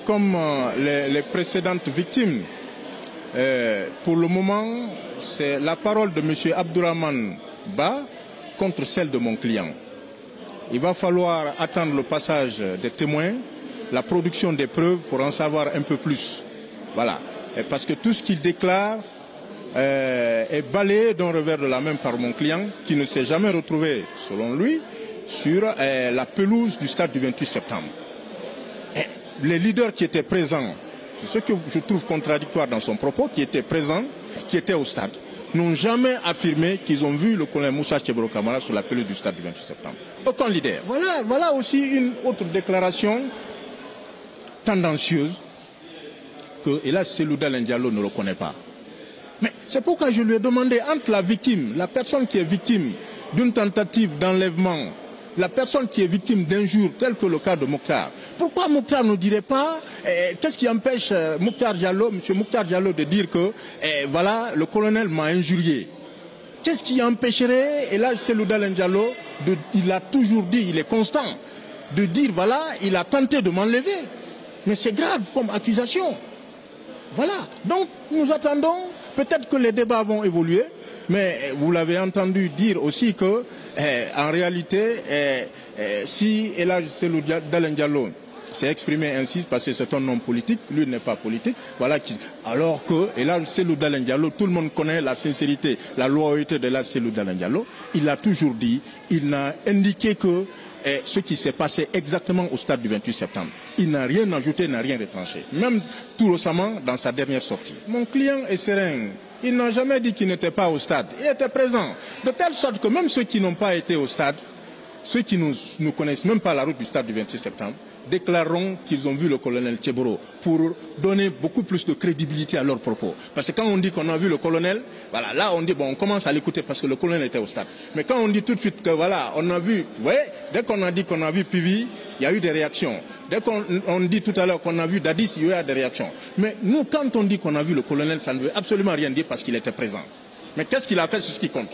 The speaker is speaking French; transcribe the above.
Comme les précédentes victimes, pour le moment, c'est la parole de M. Abdourahmane Ba contre celle de mon client. Il va falloir attendre le passage des témoins, la production des preuves pour en savoir un peu plus. Voilà. Parce que tout ce qu'il déclare est balayé d'un revers de la main par mon client qui ne s'est jamais retrouvé, selon lui, sur la pelouse du stade du 28 septembre. Les leaders qui étaient présents, c'est ce que je trouve contradictoire dans son propos, qui étaient présents, qui étaient au stade, n'ont jamais affirmé qu'ils ont vu le colonel Moussa Tchebro Camara sur la pelouse du stade du 28 septembre. Aucun leader. Voilà aussi une autre déclaration tendancieuse que, hélas, Cellou Dalein Diallo ne reconnaît pas. Mais c'est pourquoi je lui ai demandé, entre la victime, la personne qui est victime d'une tentative d'enlèvement, la personne qui est victime d'injures, tel que le cas de Mokhtar, pourquoi Mokhtar ne dirait pas, qu'est-ce qui empêche Mokhtar Diallo, M. Mokhtar Diallo de dire que, voilà, le colonel m'a injurié? Qu'est-ce qui empêcherait, et là, Cellou Dalein Diallo, il a toujours dit, il est constant, de dire, voilà, il a tenté de m'enlever. Mais c'est grave comme accusation. Voilà. Donc, nous attendons, peut-être que les débats vont évoluer, mais vous l'avez entendu dire aussi que, en réalité, si Elhadji Cellou Dalein Diallo s'est exprimé ainsi, parce que c'est un homme politique, lui n'est pas politique, voilà, alors que Elhadji Cellou Dalein Diallo, tout le monde connaît la sincérité, la loyauté de Elhadji Cellou Dalein Diallo, il a toujours dit, il n'a indiqué que ce qui s'est passé exactement au stade du 28 septembre. Il n'a rien ajouté, n'a rien retranché. Même tout récemment, dans sa dernière sortie. Mon client est serein. Il n'a jamais dit qu'il n'était pas au stade. Il était présent. De telle sorte que même ceux qui n'ont pas été au stade, ceux qui ne connaissent même pas la route du stade du 26 septembre, déclareront qu'ils ont vu le colonel Tchebro pour donner beaucoup plus de crédibilité à leurs propos. Parce que quand on dit qu'on a vu le colonel, voilà, là on dit, bon, on commence à l'écouter parce que le colonel était au stade. Mais quand on dit tout de suite que voilà, on a vu, vous voyez, dès qu'on a dit qu'on a vu Pivi, il y a eu des réactions. Dès qu'on dit tout à l'heure qu'on a vu Dadis, il y a eu des réactions. Mais nous, quand on dit qu'on a vu le colonel, ça ne veut absolument rien dire parce qu'il était présent. Mais qu'est-ce qu'il a fait sur ce qui compte?